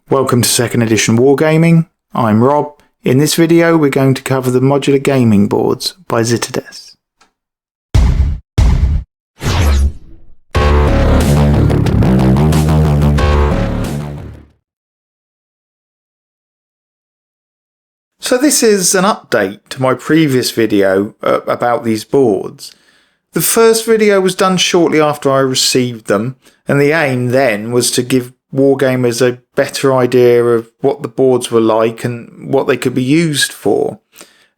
Welcome to second edition Wargaming. I'm Rob. In this video we're going to cover the modular gaming boards by Ziterdes. So this is an update to my previous video about these boards. The first video was done shortly after I received them, and the aim then was to give wargamers a better idea of what the boards were like and what they could be used for.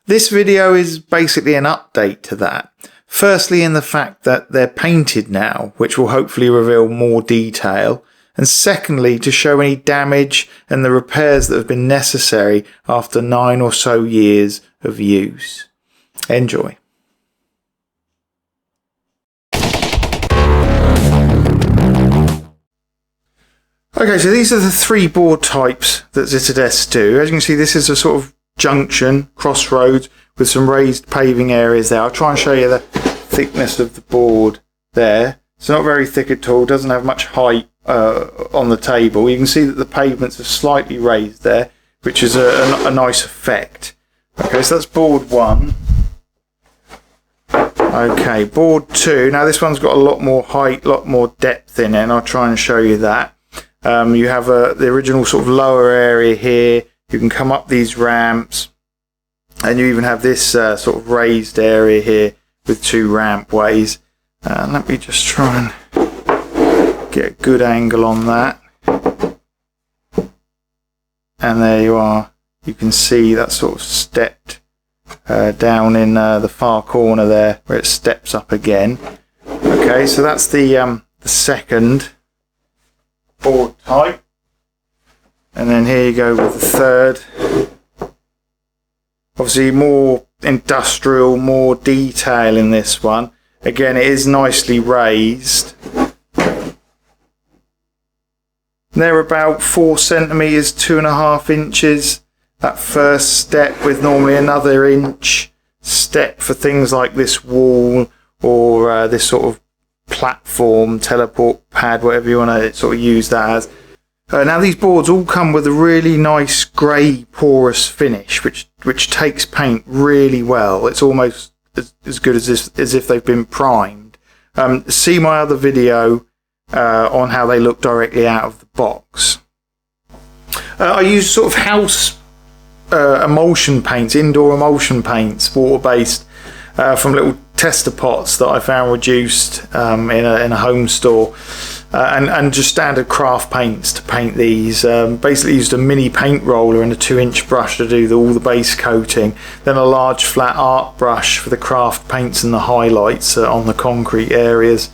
This video is basically an update to that. Firstly, in the fact that they're painted now, which will hopefully reveal more detail. And secondly, to show any damage and the repairs that have been necessary after 9 or so years of use. Enjoy. Okay, so these are the three board types that Ziterdes do. As you can see, this is a sort of junction, crossroads, with some raised paving areas there. I'll try and show you the thickness of the board there. It's not very thick at all, doesn't have much height on the table. You can see that the pavements are slightly raised there, which is a nice effect. Okay, so that's board 1. Okay, board 2. Now this one's got a lot more height, a lot more depth in it, and I'll try and show you that. You have the original sort of lower area here. You can come up these ramps, and you even have this sort of raised area here with 2 rampways. Let me just try and get a good angle on that. And there you are. You can see that sort of stepped down in the far corner there, where it steps up again. Okay, so that's the second board type, and then here you go with the third. Obviously more industrial, more detail in this one. Again, it is nicely raised. They're about 4 centimeters, 2.5 inches. That first step, with normally another inch step for things like this wall or this sort of platform, teleport pad, whatever you want to sort of use that as. Now these boards all come with a really nice grey porous finish, which takes paint really well. It's almost as good as if they've been primed. See my other video on how they look directly out of the box. I use sort of house emulsion paints, indoor emulsion paints, water-based, from little tester pots that I found reduced in a home store, and just standard craft paints to paint these. Basically used a mini paint roller and a 2-inch brush to do all the base coating, then a large flat art brush for the craft paints and the highlights on the concrete areas.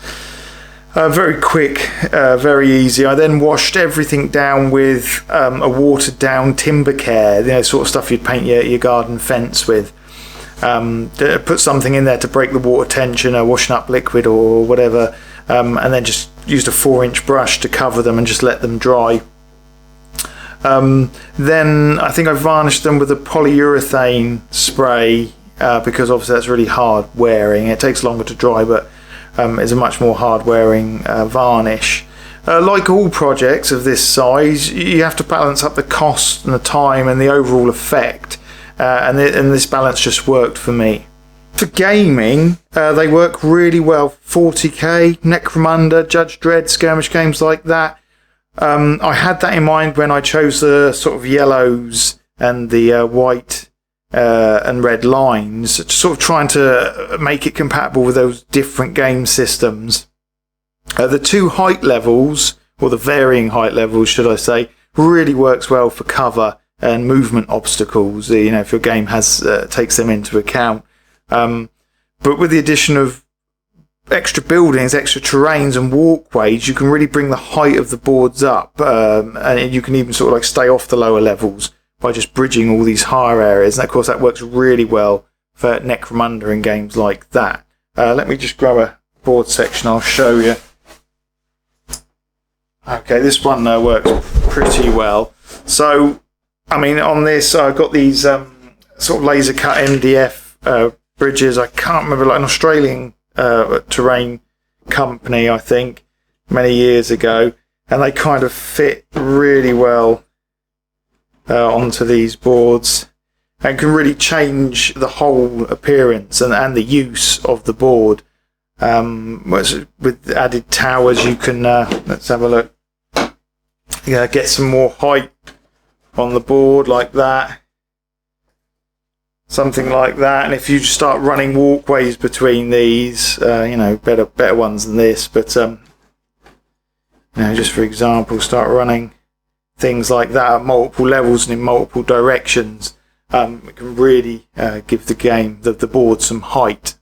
Very quick, very easy. I then washed everything down with a watered down timber care, you know, sort of stuff you'd paint your garden fence with. Put something in there to break the water tension, a washing up liquid or whatever, and then just used a 4-inch brush to cover them and just let them dry. Then I think I varnished them with a polyurethane spray, because obviously that's really hard wearing. It takes longer to dry, but it's a much more hard wearing varnish. Like all projects of this size, you have to balance up the cost and the time and the overall effect. And this balance just worked for me. For gaming, they work really well. 40k, Necromunda, Judge Dredd, skirmish games like that. I had that in mind when I chose the sort of yellows and the white and red lines, sort of trying to make it compatible with those different game systems. The 2 height levels, or the varying height levels should I say, really works well for cover and movement obstacles, you know, if your game has takes them into account. But with the addition of extra buildings, extra terrains and walkways, you can really bring the height of the boards up, and you can even sort of like stay off the lower levels by just bridging all these higher areas. And of course that works really well for Necromunda and games like that. Let me just grab a board section, I'll show you. Okay, this one works pretty well. So I mean, on this, I've got these sort of laser cut MDF bridges. I can't remember, like an Australian terrain company, I think, many years ago, and they kind of fit really well onto these boards, and can really change the whole appearance and the use of the board. With added towers, you can let's have a look. Get some more height on the board like that, something like that. And if you start running walkways between these, better ones than this, but just for example, start running things like that at multiple levels and in multiple directions. It can really give the board some height.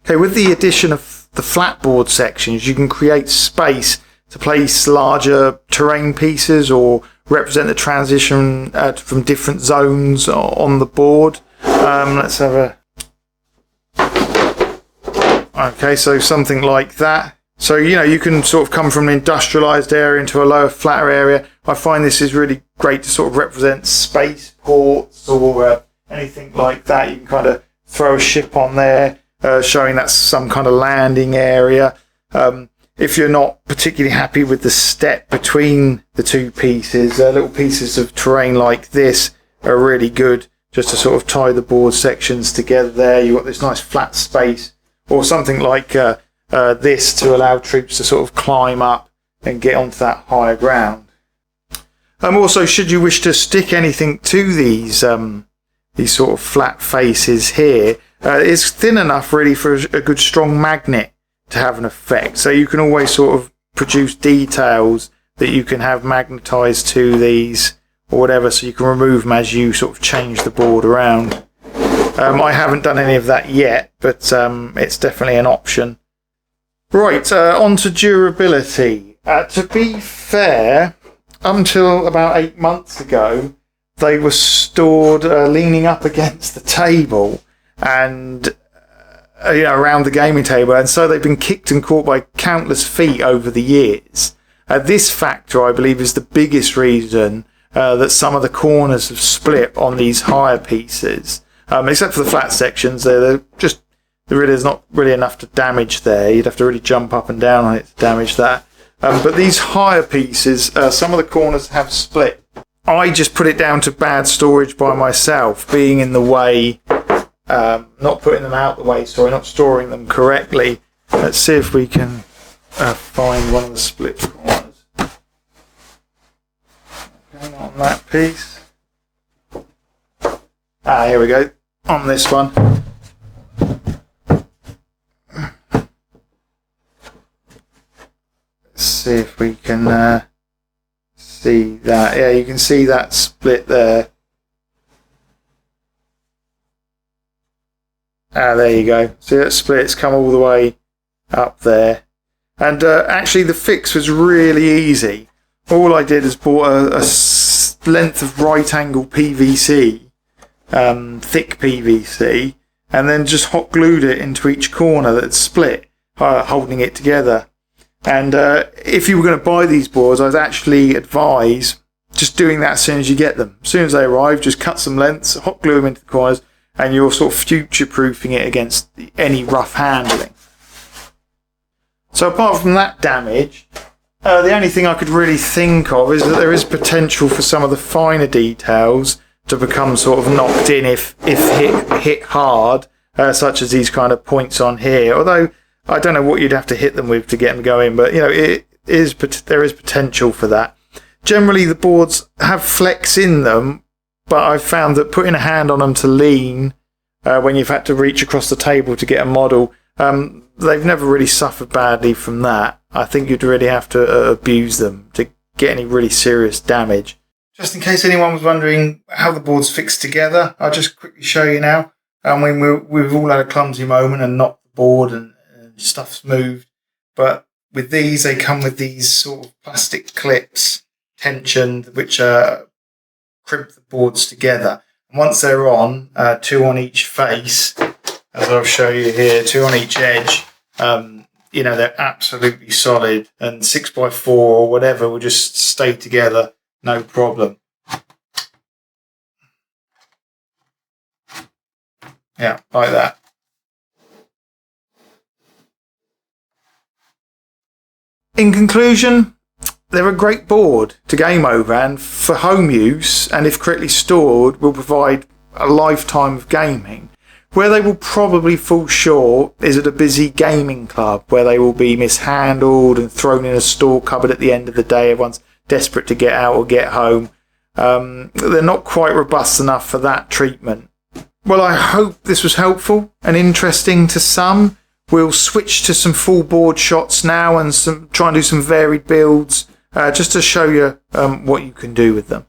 Okay, with the addition of the flatboard sections, you can create space to place larger terrain pieces or represent the transition from different zones on the board. Let's have okay, so something like that. So, you can sort of come from an industrialised area into a lower, flatter area. I find this is really great to sort of represent spaceports or anything like that. You can kind of throw a ship on there, showing that's some kind of landing area. If you're not particularly happy with the step between the two pieces, little pieces of terrain like this are really good just to sort of tie the board sections together there. You've got this nice flat space, or something like this to allow troops to sort of climb up and get onto that higher ground. Also, should you wish to stick anything to these sort of flat faces here, it's thin enough really for a good strong magnet to have an effect. So you can always sort of produce details that you can have magnetized to these or whatever, so you can remove them as you sort of change the board around. I haven't done any of that yet, but it's definitely an option. Right, on to durability. To be fair, until about 8 months ago, they were stored leaning up against the table and around the gaming table, and so they've been kicked and caught by countless feet over the years. This factor, I believe, is the biggest reason that some of the corners have split on these higher pieces. Except for the flat sections, there's not really enough to damage there. You'd have to really jump up and down on it to damage that. But these higher pieces, some of the corners have split. I just put it down to bad storage by myself, being in the way. Not putting them out the way, not storing them correctly. Let's see if we can find one of the split corners. Okay, on that piece. Here we go. On this one. Let's see if we can see that. Yeah, you can see that split there. There you go. See that split? It's come all the way up there. And actually the fix was really easy. All I did is bought a length of right angle PVC, thick PVC, and then just hot glued it into each corner that's split, holding it together. And if you were going to buy these boards, I'd actually advise just doing that as soon as you get them. As soon as they arrive, just cut some lengths, hot glue them into the corners, and you're sort of future-proofing it against any rough handling. So apart from that damage, the only thing I could really think of is that there is potential for some of the finer details to become sort of knocked in if hit hard, such as these kind of points on here. Although I don't know what you'd have to hit them with to get them going, but there is potential for that. Generally, the boards have flex in them, but I've found that putting a hand on them to lean when you've had to reach across the table to get a model, they've never really suffered badly from that. I think you'd really have to abuse them to get any really serious damage. Just in case anyone was wondering how the board's fixed together, I'll just quickly show you now. We've all had a clumsy moment and knocked the board and stuff's moved. But with these, they come with these sort of plastic clips, tensioned, which crimp the boards together. And once they're on, two on each face, as I'll show you here, two on each edge, they're absolutely solid, and 6x4 or whatever will just stay together, no problem. Yeah, like that. In conclusion, they're a great board to game over, and for home use, and if correctly stored, will provide a lifetime of gaming. Where they will probably fall short is at a busy gaming club, where they will be mishandled and thrown in a store cupboard at the end of the day. Everyone's desperate to get out or get home. They're not quite robust enough for that treatment. Well, I hope this was helpful and interesting to some. We'll switch to some full board shots now and try and do some varied builds just to show you what you can do with them.